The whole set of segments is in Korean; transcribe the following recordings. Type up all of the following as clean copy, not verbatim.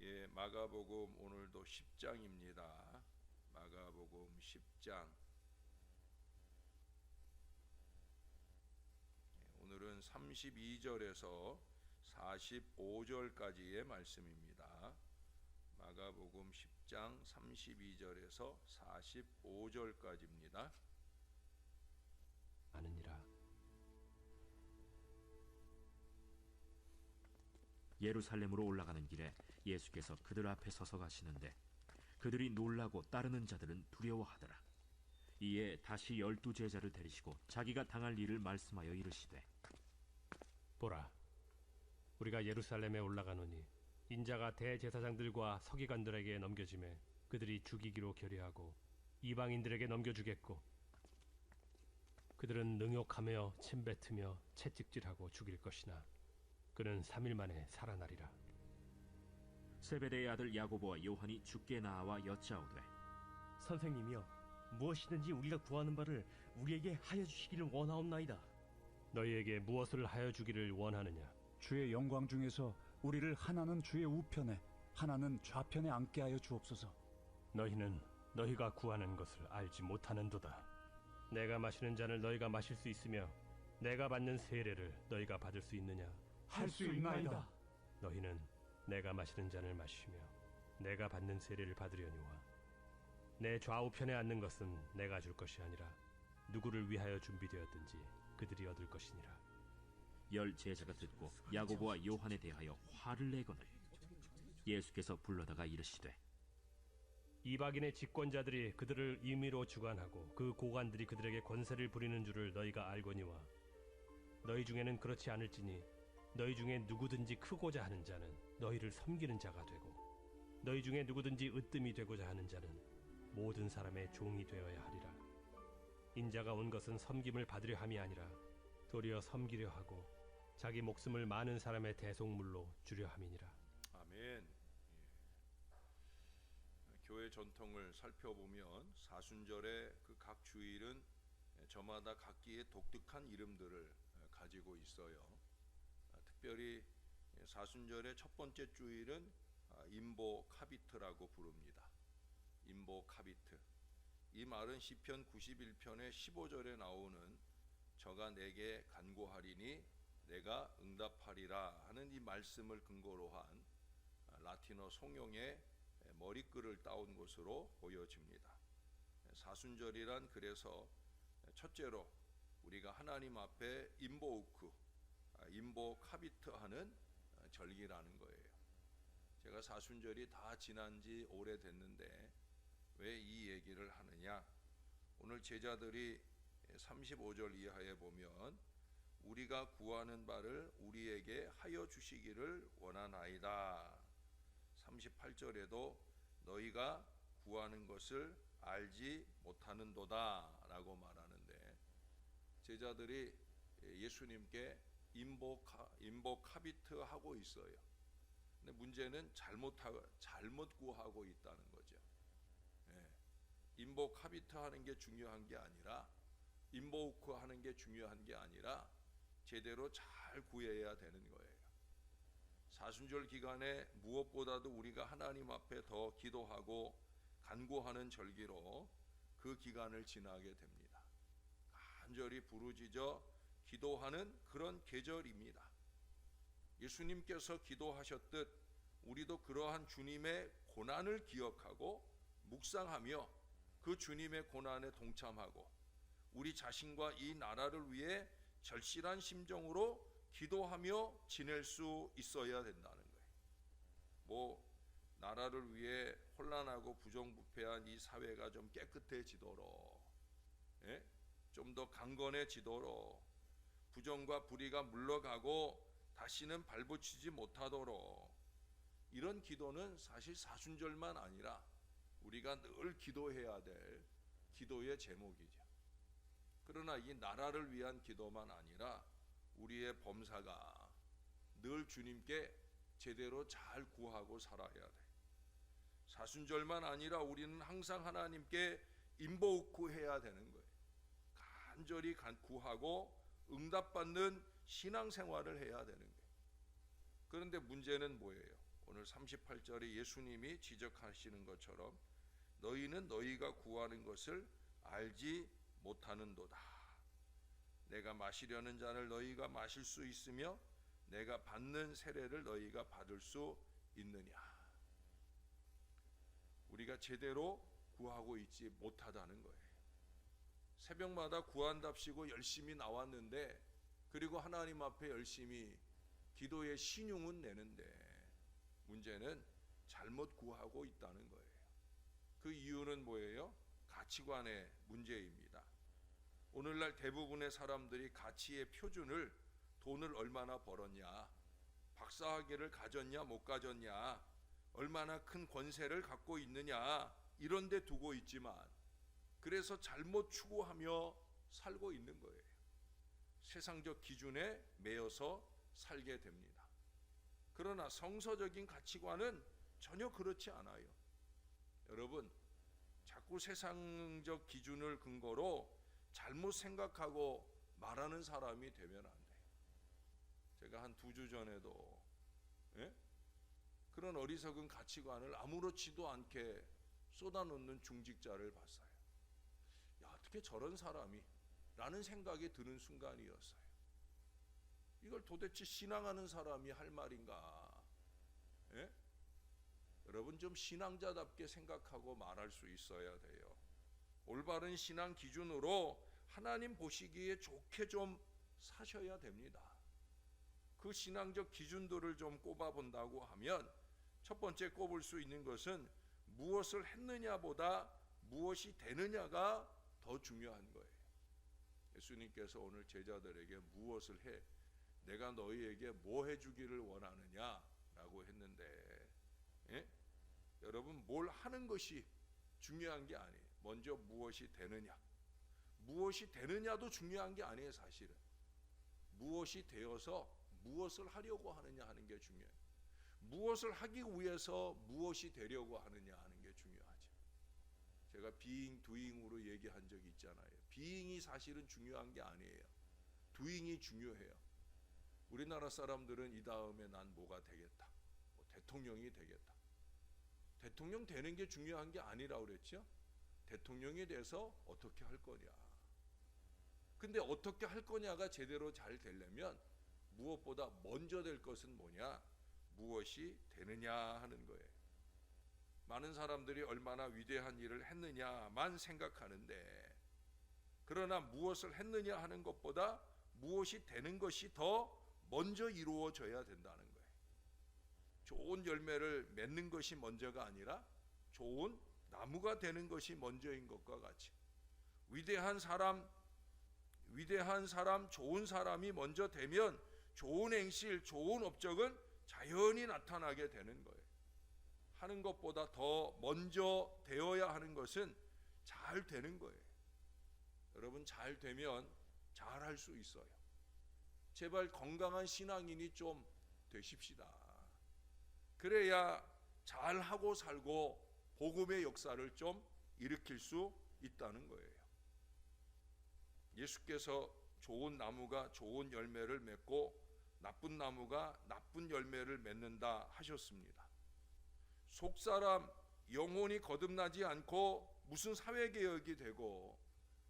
예, 마가복음 오늘도 10장입니다. 마가복음 10장. 오늘은 32절에서 45절까지의 말씀입니다. 마가복음 10장 32절에서 45절까지입니다. 아느니라. 예루살렘으로 올라가는 길에 예수께서 그들 앞에 서서 가시는데 그들이 놀라고 따르는 자들은 두려워하더라. 이에 다시 12 제자를 데리시고 자기가 당할 일을 말씀하여 이르시되, 보라, 우리가 예루살렘에 올라가노니 인자가 대제사장들과 서기관들에게 넘겨지매 그들이 죽이기로 결의하고 이방인들에게 넘겨주겠고, 그들은 능욕하며 침뱉으며 채찍질하고 죽일 것이나 그는 3일 만에 살아나리라. 세베대의 아들 야고보와 요한이 주께 나와 여짜오되, 선생님이여, 무엇이든지 우리가 구하는 바를 우리에게 하여 주시기를 원하옵나이다. 너희에게 무엇을 하여 주기를 원하느냐? 주의 영광 중에서 우리를 하나는 주의 우편에 하나는 좌편에 앉게 하여 주옵소서. 너희는 너희가 구하는 것을 알지 못하는도다. 내가 마시는 잔을 너희가 마실 수 있으며 내가 받는 세례를 너희가 받을 수 있느냐? 할 수 있나이다. 너희는 내가 마시는 잔을 마시며 내가 받는 세례를 받으려니와 내 좌우편에 앉는 것은 내가 줄 것이 아니라 누구를 위하여 준비되었든지 그들이 얻을 것이니라. 10 제자가 듣고 야고보와 요한에 대하여 화를 내거늘 예수께서 불러다가 이르시되, 이방인의 집권자들이 그들을 임의로 주관하고 그 고관들이 그들에게 권세를 부리는 줄을 너희가 알거니와 너희 중에는 그렇지 않을지니 너희 중에 누구든지 크고자 하는 자는 너희를 섬기는 자가 되고 너희 중에 누구든지 으뜸이 되고자 하는 자는 모든 사람의 종이 되어야 하리라. 인자가 온 것은 섬김을 받으려 함이 아니라 도리어 섬기려 하고 자기 목숨을 많은 사람의 대속물로 주려 함이니라. 아멘. 예. 교회 전통을 살펴보면 사순절의 그 각 주일은 저마다 각기의 독특한 이름들을 가지고 있어요. 특별히 사순절의 첫 번째 주일은 임보 카비트라고 부릅니다. 임보 카비트. 이 말은 시편 91편의 15절에 나오는 저가 내게 간구하리니 내가 응답하리라 하는 이 말씀을 근거로 한 라틴어 송용의 머리글을 따온 것으로 보여집니다. 사순절이란 그래서 첫째로 우리가 하나님 앞에 임보우크, 임보 카비트 하는 절기라는 거예요. 제가 사순절이 다 지난 지 오래됐는데 왜 이 얘기를 하느냐? 오늘 제자들이 35절 이하에 보면 우리가 구하는 바를 우리에게 하여 주시기를 원하나이다. 38절에도 너희가 구하는 것을 알지 못하는도다 라고 말하는데, 제자들이 예수님께 임보 카비트 하고 있어요. 근데 문제는 잘못 구하고 있다는 거죠. 임보 카비트 하는 게 중요한 게 아니라, 임보우크 하는 게 중요한 게 아니라 제대로 잘 구해야 되는 거예요. 사순절 기간에 무엇보다도 우리가 하나님 앞에 더 기도하고 간구하는 절기로 그 기간을 지나게 됩니다. 간절히 부르짖어 기도하는 그런 계절입니다. 예수님께서 기도하셨듯 우리도 그러한 주님의 고난을 기억하고 묵상하며 그 주님의 고난에 동참하고 우리 자신과 이 나라를 위해 절실한 심정으로 기도하며 지낼 수 있어야 된다는 거예요. 나라를 위해 혼란하고 부정부패한 이 사회가 좀 깨끗해지도록, 좀 더 강건해지도록, 부정과 불의가 물러가고 다시는 발붙이지 못하도록, 이런 기도는 사실 사순절만 아니라 우리가 늘 기도해야 될 기도의 제목이죠. 그러나 이 나라를 위한 기도만 아니라 우리의 범사가 늘 주님께 제대로 잘 구하고 살아야 돼. 사순절만 아니라 우리는 항상 하나님께 임보우크 해야 되는 거예요. 간절히 구하고 응답받는 신앙생활을 해야 되는 거예요. 그런데 문제는 뭐예요? 오늘 38절에 예수님이 지적하시는 것처럼 너희는 너희가 구하는 것을 알지 못하는도다. 내가 마시려는 잔을 너희가 마실 수 있으며 내가 받는 세례를 너희가 받을 수 있느냐. 우리가 제대로 구하고 있지 못하다는 거예요. 새벽마다 구한답시고 열심히 나왔는데, 그리고 하나님 앞에 열심히 기도의 신용은 내는데 문제는 잘못 구하고 있다는 거예요. 그 이유는 뭐예요? 가치관의 문제입니다. 오늘날 대부분의 사람들이 가치의 표준을 돈을 얼마나 벌었냐, 박사학위를 가졌냐 못 가졌냐, 얼마나 큰 권세를 갖고 있느냐, 이런 데 두고 있지만, 그래서 잘못 추구하며 살고 있는 거예요. 세상적 기준에 매여서 살게 됩니다. 그러나 성서적인 가치관은 전혀 그렇지 않아요. 여러분, 자꾸 세상적 기준을 근거로 잘못 생각하고 말하는 사람이 되면 안 돼요. 제가 한 2주 전에도 그런 어리석은 가치관을 아무렇지도 않게 쏟아놓는 중직자를 봤어요. 야, 어떻게 저런 사람이? 라는 생각이 드는 순간이었어요. 이걸 도대체 신앙하는 사람이 할 말인가? 여러분, 좀 신앙자답게 생각하고 말할 수 있어야 돼요. 올바른 신앙 기준으로 하나님 보시기에 좋게 좀 사셔야 됩니다. 그 신앙적 기준들을 좀 꼽아본다고 하면 첫 번째 꼽을 수 있는 것은 무엇을 했느냐보다 무엇이 되느냐가 더 중요한 거예요. 예수님께서 오늘 제자들에게 무엇을 해? 내가 너희에게 뭐 해주기를 원하느냐라고 했는데, 여러분, 뭘 하는 것이 중요한 게 아니에요. 먼저 무엇이 되느냐. 무엇이 되느냐도 중요한 게 아니에요. 사실은 무엇이 되어서 무엇을 하려고 하느냐 하는 게 중요해요. 무엇을 하기 위해서 무엇이 되려고 하느냐 하는 게 중요하죠. 제가 being, doing으로 얘기한 적이 있잖아요. being이 사실은 중요한 게 아니에요. doing이 중요해요. 우리나라 사람들은 이 다음에 난 뭐가 되겠다, 뭐 대통령이 되겠다. 대통령 되는 게 중요한 게 아니라고 그랬죠. 대통령에 대해서 어떻게 할 거냐. 근데 어떻게 할 거냐가 제대로 잘 되려면 무엇보다 먼저 될 것은 뭐냐? 무엇이 되느냐 하는 거예요. 많은 사람들이 얼마나 위대한 일을 했느냐만 생각하는데, 그러나 무엇을 했느냐 하는 것보다 무엇이 되는 것이 더 먼저 이루어져야 된다는 거예요. 좋은 열매를 맺는 것이 먼저가 아니라 좋은 나무가 되는 것이 먼저인 것과 같이, 위대한 사람, 좋은 사람이 먼저 되면 좋은 행실, 좋은 업적은 자연히 나타나게 되는 거예요. 하는 것보다 더 먼저 되어야 하는 것은 잘 되는 거예요. 여러분, 잘 되면 잘 할 수 있어요. 제발 건강한 신앙인이 좀 되십시다. 그래야 잘하고 살고 복음의 역사를 좀 일으킬 수 있다는 거예요. 예수께서 좋은 나무가 좋은 열매를 맺고 나쁜 나무가 나쁜 열매를 맺는다 하셨습니다. 속사람 영혼이 거듭나지 않고 무슨 사회개혁이 되고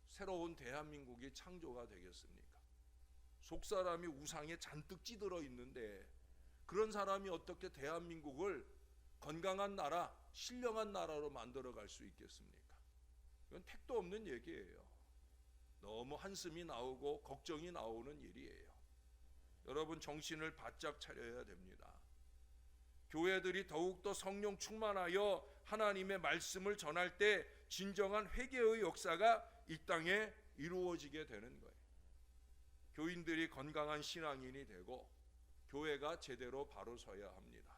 새로운 대한민국이 창조가 되겠습니까? 속사람이 우상에 잔뜩 찌들어 있는데 그런 사람이 어떻게 대한민국을 건강한 나라, 신령한 나라로 만들어갈 수 있겠습니까? 이건 택도 없는 얘기예요. 너무 한숨이 나오고 걱정이 나오는 일이에요. 여러분, 정신을 바짝 차려야 됩니다. 교회들이 더욱더 성령 충만하여 하나님의 말씀을 전할 때 진정한 회개의 역사가 이 땅에 이루어지게 되는 거예요. 교인들이 건강한 신앙인이 되고 교회가 제대로 바로 서야 합니다.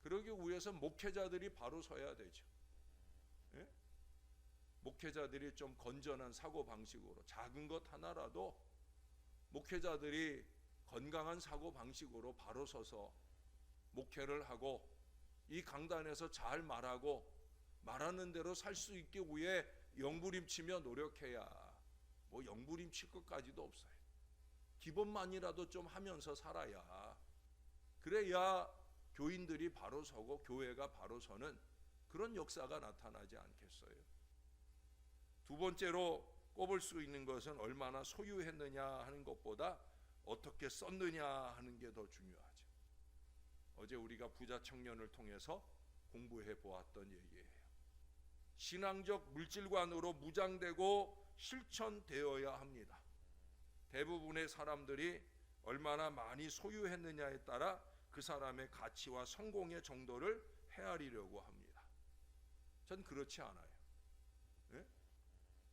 그러기 위해서 목회자들이 바로 서야 되죠. 목회자들이 좀 건전한 사고방식으로, 작은 것 하나라도 목회자들이 건강한 사고방식으로 바로 서서 목회를 하고 이 강단에서 잘 말하고 말하는 대로 살 수 있기 위해 영부림치며 노력해야, 뭐 영부림칠 것까지도 없어요. 기본만이라도 좀 하면서 살아야, 그래야 교인들이 바로 서고 교회가 바로 서는 그런 역사가 나타나지 않겠어요? 두 번째로 꼽을 수 있는 것은 얼마나 소유했느냐 하는 것보다 어떻게 썼느냐 하는 게 더 중요하죠. 어제 우리가 부자 청년을 통해서 공부해 보았던 얘기예요. 신앙적 물질관으로 무장되고 실천되어야 합니다. 대부분의 사람들이 얼마나 많이 소유했느냐에 따라 그 사람의 가치와 성공의 정도를 헤아리려고 합니다. 전 그렇지 않아요. 네?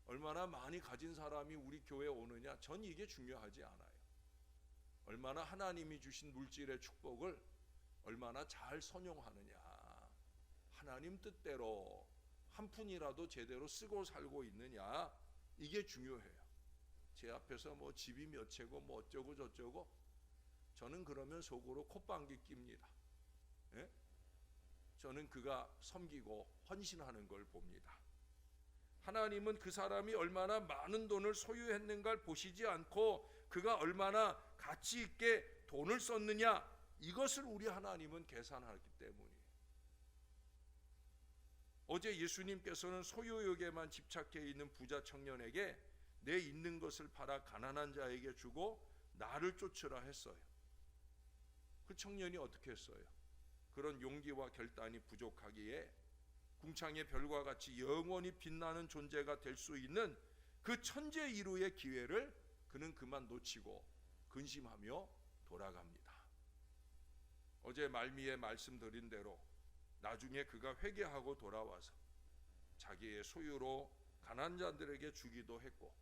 얼마나 많이 가진 사람이 우리 교회에 오느냐, 전 이게 중요하지 않아요. 얼마나 하나님이 주신 물질의 축복을 얼마나 잘 선용하느냐, 하나님 뜻대로 한 푼이라도 제대로 쓰고 살고 있느냐, 이게 중요해요. 제 앞에서 뭐 집이 몇 채고 뭐 어쩌고 저쩌고, 저는 그러면 속으로 콧방귀 낍니다. 예? 저는 그가 섬기고 헌신하는 걸 봅니다. 하나님은 그 사람이 얼마나 많은 돈을 소유했는가를 보시지 않고 그가 얼마나 가치 있게 돈을 썼느냐, 이것을 우리 하나님은 계산하기 때문이에요. 어제 예수님께서는 소유욕에만 집착해 있는 부자 청년에게 내 있는 것을 팔아 가난한 자에게 주고 나를 쫓으라 했어요. 그 청년이 어떻게 했어요? 그런 용기와 결단이 부족하기에 궁창의 별과 같이 영원히 빛나는 존재가 될 수 있는 그 천재 이루의 기회를 그는 그만 놓치고 근심하며 돌아갑니다. 어제 말미에 말씀드린 대로 나중에 그가 회개하고 돌아와서 자기의 소유로 가난한 자들에게 주기도 했고,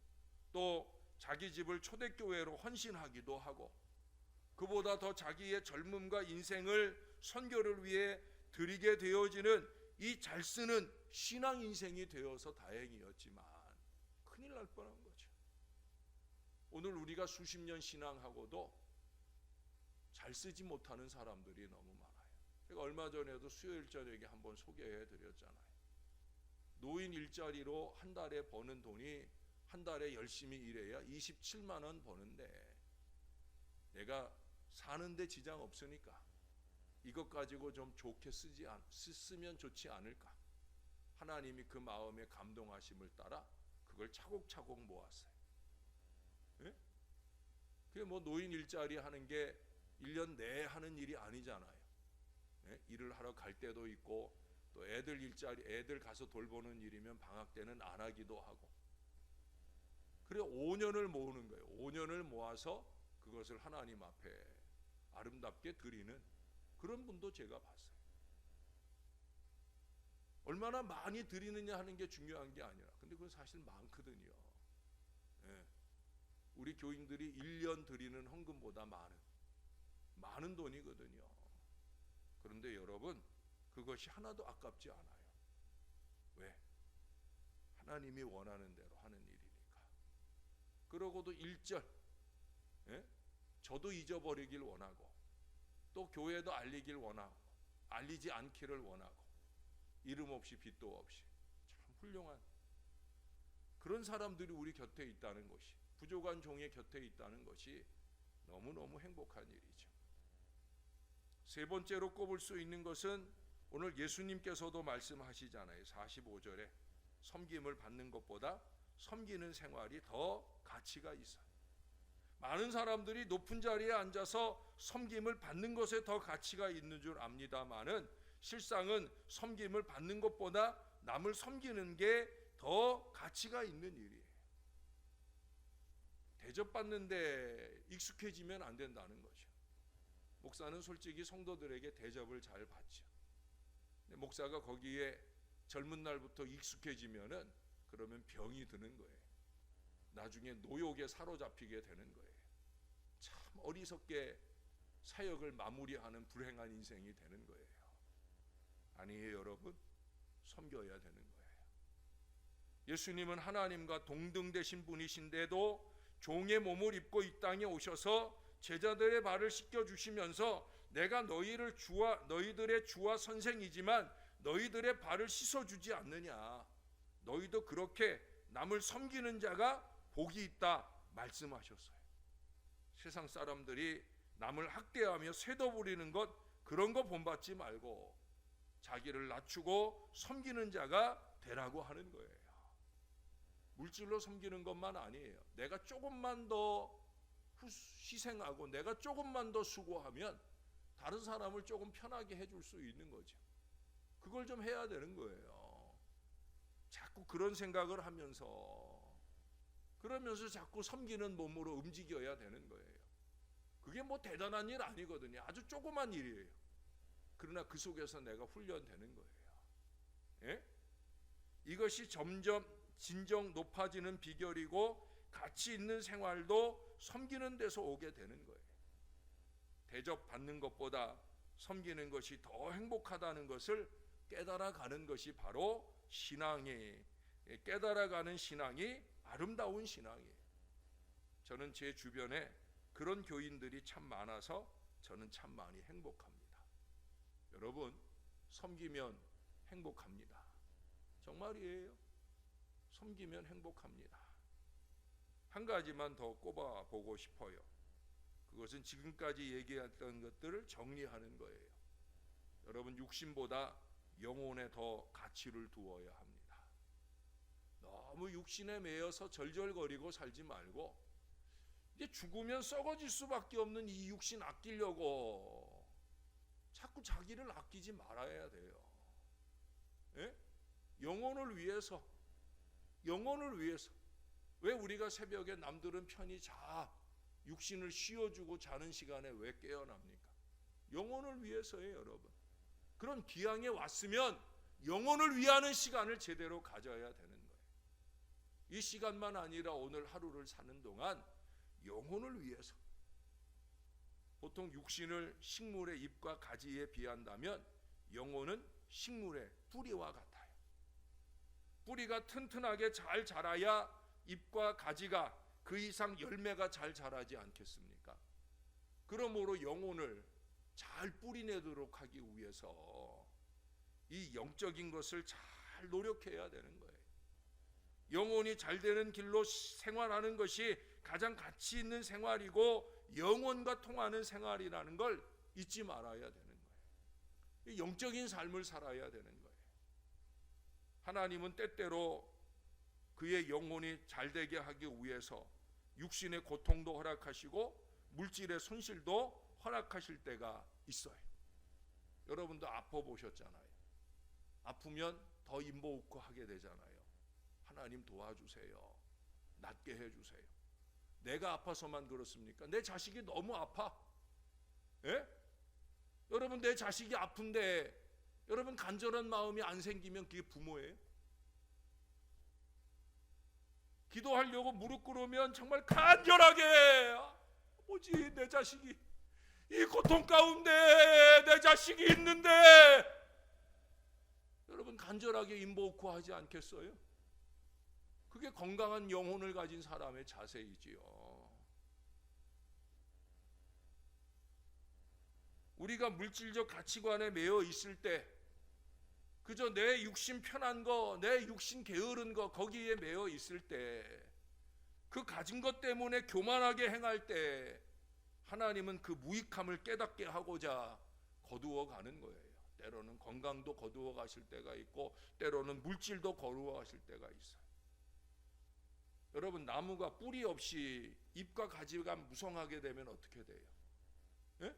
또 자기 집을 초대교회로 헌신하기도 하고, 그보다 더 자기의 젊음과 인생을 선교를 위해 드리게 되어지는 이 잘 쓰는 신앙 인생이 되어서 다행이었지만 큰일 날 뻔한 거죠. 오늘 우리가 수십 년 신앙하고도 잘 쓰지 못하는 사람들이 너무 많아요. 제가 얼마 전에도 수요일 저녁에 한번 소개해 드렸잖아요. 노인 일자리로 한 달에 버는 돈이 한 달에 열심히 일해야 27만 원 버는데, 내가 사는데 지장 없으니까 이것 가지고 좀 좋게 쓰면 좋지 않을까. 하나님이 그 마음에 감동하심을 따라 그걸 차곡차곡 모았어요. 예? 그게 뭐 노인 일자리 하는 게 1년 내에 하는 일이 아니잖아요. 예? 일을 하러 갈 때도 있고, 또 애들 일자리, 애들 가서 돌보는 일이면 방학 때는 안 하기도 하고. 그래 5년을 모으는 거예요. 5년을 모아서 그것을 하나님 앞에 아름답게 드리는 그런 분도 제가 봤어요. 얼마나 많이 드리느냐 하는 게 중요한 게 아니라, 근데 그건 사실 많거든요. 예. 우리 교인들이 1년 드리는 헌금보다 많은 돈이거든요. 그런데 여러분, 그것이 하나도 아깝지 않아요. 왜? 하나님이 원하는 대로 하는 일이니까. 그러고도 1절, 예? 저도 잊어버리길 원하고, 또 교회도 알리길 원하고, 알리지 않기를 원하고, 이름 없이 빚도 없이, 참 훌륭한 그런 사람들이 우리 곁에 있다는 것이, 부족한 종의 곁에 있다는 것이 너무너무 행복한 일이죠. 세 번째로 꼽을 수 있는 것은 오늘 예수님께서도 말씀하시잖아요. 45절에 섬김을 받는 것보다 섬기는 생활이 더 가치가 있어요. 많은 사람들이 높은 자리에 앉아서 섬김을 받는 것에 더 가치가 있는 줄 압니다마는 실상은 섬김을 받는 것보다 남을 섬기는 게 더 가치가 있는 일이에요. 대접받는데 익숙해지면 안 된다는 거죠. 목사는 솔직히 성도들에게 대접을 잘 받죠. 근데 목사가 거기에 젊은 날부터 익숙해지면은 그러면 병이 드는 거예요. 나중에 노욕에 사로잡히게 되는 거예요. 참 어리석게 사역을 마무리하는 불행한 인생이 되는 거예요. 아니에요, 여러분. 섬겨야 되는 거예요. 예수님은 하나님과 동등되신 분이신데도 종의 몸을 입고 이 땅에 오셔서 제자들의 발을 씻겨 주시면서 내가 너희들의 주와 선생이지만 너희들의 발을 씻어 주지 않느냐. 너희도 그렇게 남을 섬기는 자가 복이 있다 말씀하셨어요. 세상 사람들이 남을 학대하며 쇠도 부리는 것 그런 거 본받지 말고 자기를 낮추고 섬기는 자가 되라고 하는 거예요. 물질로 섬기는 것만 아니에요. 내가 조금만 더 희생하고 내가 조금만 더 수고하면 다른 사람을 조금 편하게 해줄 수 있는 거죠. 그걸 좀 해야 되는 거예요. 자꾸 그런 생각을 하면서 그러면서 자꾸 섬기는 몸으로 움직여야 되는 거예요. 그게 뭐 대단한 일 아니거든요. 아주 조그만 일이에요. 그러나 그 속에서 내가 훈련되는 거예요. 예? 이것이 점점 진정 높아지는 비결이고 가치 있는 생활도 섬기는 데서 오게 되는 거예요. 대접받는 것보다 섬기는 것이 더 행복하다는 것을 깨달아가는 것이 바로 깨달아가는 신앙이 아름다운 신앙이에요. 저는 제 주변에 그런 교인들이 참 많아서 저는 참 많이 행복합니다. 여러분, 섬기면 행복합니다. 정말이에요. 섬기면 행복합니다. 한 가지만 더 꼽아보고 싶어요. 그것은 지금까지 얘기했던 것들을 정리하는 거예요. 여러분, 육신보다 영혼에 더 가치를 두어야 합니다. 너무 육신에 매여서 절절거리고 살지 말고 이제 죽으면 썩어질 수밖에 없는 이 육신 아끼려고 자꾸 자기를 아끼지 말아야 돼요. 예? 영혼을 위해서 왜 우리가 새벽에 남들은 편히 육신을 쉬어주고 자는 시간에 왜 깨어납니까? 영혼을 위해서예요, 여러분. 그런 기양에 왔으면 영혼을 위하는 시간을 제대로 가져야 되는 거예요. 이 시간만 아니라 오늘 하루를 사는 동안 영혼을 위해서. 보통 육신을 식물의 잎과 가지에 비한다면 영혼은 식물의 뿌리와 같아요. 뿌리가 튼튼하게 잘 자라야 잎과 가지가 그 이상 열매가 잘 자라지 않겠습니까? 그러므로 영혼을 잘 뿌리내도록 하기 위해서 이 영적인 것을 잘 노력해야 되는 거예요. 영혼이 잘 되는 길로 생활하는 것이 가장 가치 있는 생활이고 영혼과 통하는 생활이라는 걸 잊지 말아야 되는 거예요. 영적인 삶을 살아야 되는 거예요. 하나님은 때때로 그의 영혼이 잘 되게 하기 위해서 육신의 고통도 허락하시고 물질의 손실도 허락하실 때가 있어요. 여러분도 아파 보셨잖아요. 아프면 더 인보웃고 하게 되잖아요. 하나님 도와주세요. 낫게 해주세요. 내가 아파서만 그렇습니까? 내 자식이 너무 아파. 예? 여러분, 내 자식이 아픈데 여러분 간절한 마음이 안 생기면 그게 부모예요? 기도하려고 무릎 꿇으면 정말 간절하게 아버지, 내 자식이 이 고통 가운데 내 자식이 있는데 여러분 간절하게 인보웃고 하지 않겠어요? 그게 건강한 영혼을 가진 사람의 자세이지요. 우리가 물질적 가치관에 매여 있을 때 그저 내 육신 편한 거, 내 육신 게으른 거 거기에 매여 있을 때 그 가진 것 때문에 교만하게 행할 때 하나님은 그 무익함을 깨닫게 하고자 거두어 가는 거예요. 때로는 건강도 거두어 가실 때가 있고 때로는 물질도 거두어 가실 때가 있어요. 여러분, 나무가 뿌리 없이 잎과 가지가 무성하게 되면 어떻게 돼요? 예?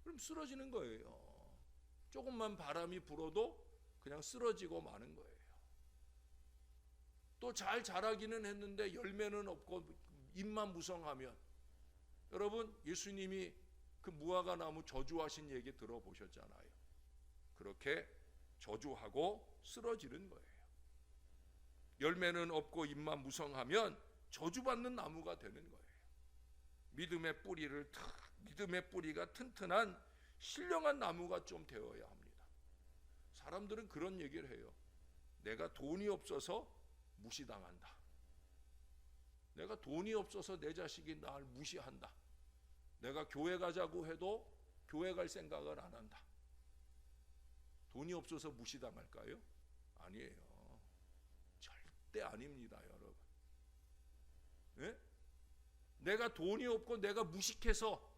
그럼 쓰러지는 거예요. 조금만 바람이 불어도 그냥 쓰러지고 마는 거예요. 또 잘 자라기는 했는데 열매는 없고 잎만 무성하면, 여러분, 예수님이 그 무화과 나무 저주하신 얘기 들어보셨잖아요. 그렇게 저주하고 쓰러지는 거예요. 열매는 없고 잎만 무성하면 저주받는 나무가 되는 거예요. 믿음의 뿌리가 튼튼한 신령한 나무가 좀 되어야 합니다. 사람들은 그런 얘기를 해요. 내가 돈이 없어서 무시당한다. 내가 돈이 없어서 내 자식이 날 무시한다. 내가 교회 가자고 해도 교회 갈 생각을 안 한다. 돈이 없어서 무시당할까요? 아니에요. 절대 아닙니다, 여러분. 예? 내가 돈이 없고 내가 무식해서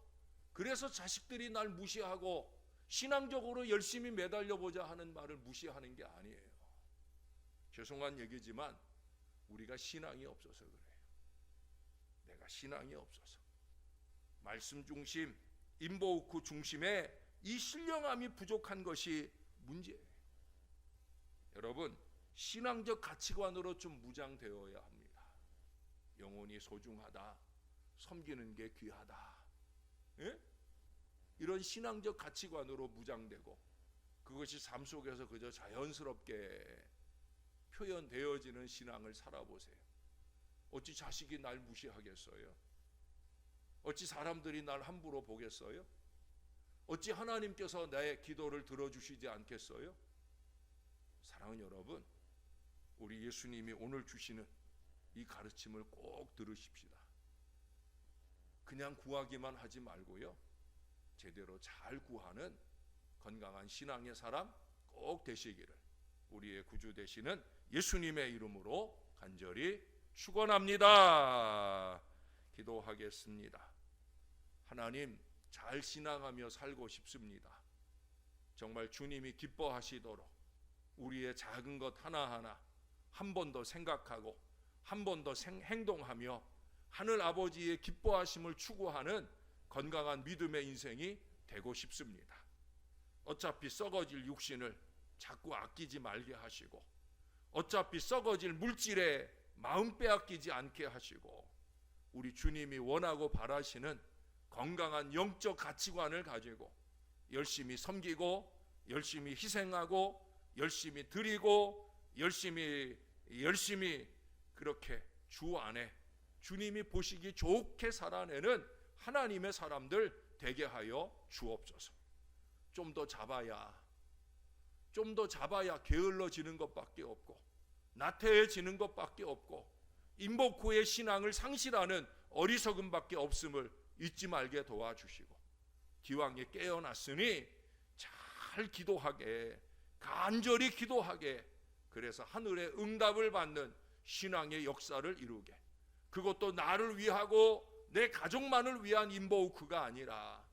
그래서 자식들이 날 무시하고 신앙적으로 열심히 매달려보자 하는 말을 무시하는 게 아니에요. 죄송한 얘기지만 우리가 신앙이 없어서 그래요. 내가 신앙이 없어서. 말씀 중심, 인보우크 중심의 이 신령함이 부족한 것이 문제예요. 여러분, 신앙적 가치관으로 좀 무장되어야 합니다. 영혼이 소중하다, 섬기는 게 귀하다, 예? 이런 신앙적 가치관으로 무장되고 그것이 삶 속에서 그저 자연스럽게 표현되어지는 신앙을 살아보세요. 어찌 자식이 날 무시하겠어요? 어찌 사람들이 날 함부로 보겠어요? 어찌 하나님께서 내 기도를 들어주시지 않겠어요? 사랑하는 여러분, 우리 예수님이 오늘 주시는 이 가르침을 꼭 들으십시다. 그냥 구하기만 하지 말고요, 제대로 잘 구하는 건강한 신앙의 사람 꼭 되시기를 우리의 구주 되시는 예수님의 이름으로 간절히 축원합니다. 기도하겠습니다. 하나님, 잘 신앙하며 살고 싶습니다. 정말 주님이 기뻐하시도록 우리의 작은 것 하나하나 한 번 더 생각하고 한 번 더 행동하며 하늘 아버지의 기뻐하심을 추구하는 건강한 믿음의 인생이 되고 싶습니다. 어차피 썩어질 육신을 자꾸 아끼지 말게 하시고, 어차피 썩어질 물질에 마음 빼앗기지 않게 하시고, 우리 주님이 원하고 바라시는 건강한 영적 가치관을 가지고 열심히 섬기고, 열심히 희생하고, 열심히 드리고, 열심히 그렇게 주 안에 주님이 보시기 좋게 살아내는 하나님의 사람들 되게 하여 주옵소서. 좀 더 잡아야 게을러지는 것밖에 없고, 나태해지는 것밖에 없고, 인복후의 신앙을 상실하는 어리석음밖에 없음을 잊지 말게 도와주시고, 기왕에 깨어났으니 잘 기도하게, 간절히 기도하게, 그래서 하늘의 응답을 받는 신앙의 역사를 이루게, 그것도 나를 위하고 내 가족만을 위한 인보우크가 아니라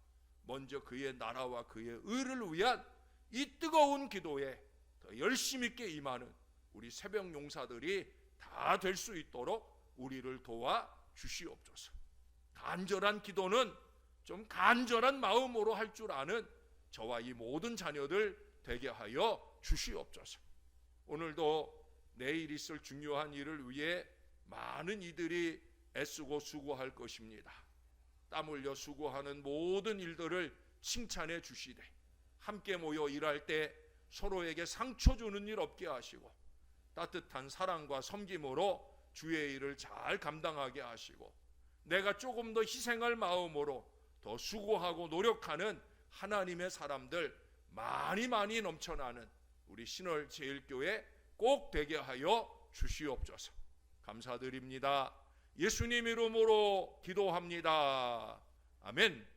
먼저 그의 나라와 그의 의를 위한 이 뜨거운 기도에 더 열심히 있게 임하는 우리 새벽 용사들이 다 될 수 있도록 우리를 도와 주시옵소서. 간절한 기도는 좀 간절한 마음으로 할 줄 아는 저와 이 모든 자녀들 되게 하여 주시옵소서. 오늘도 내일 있을 중요한 일을 위해 많은 이들이 애쓰고 수고할 것입니다. 땀 흘려 수고하는 모든 일들을 칭찬해 주시되, 함께 모여 일할 때 서로에게 상처 주는 일 없게 하시고, 따뜻한 사랑과 섬김으로 주의 일을 잘 감당하게 하시고, 내가 조금 더 희생할 마음으로 더 수고하고 노력하는 하나님의 사람들 많이 넘쳐나는 우리 신월 제일교회 꼭 되게 하여 주시옵소서. 감사드립니다. 예수님 이름으로 기도합니다. 아멘.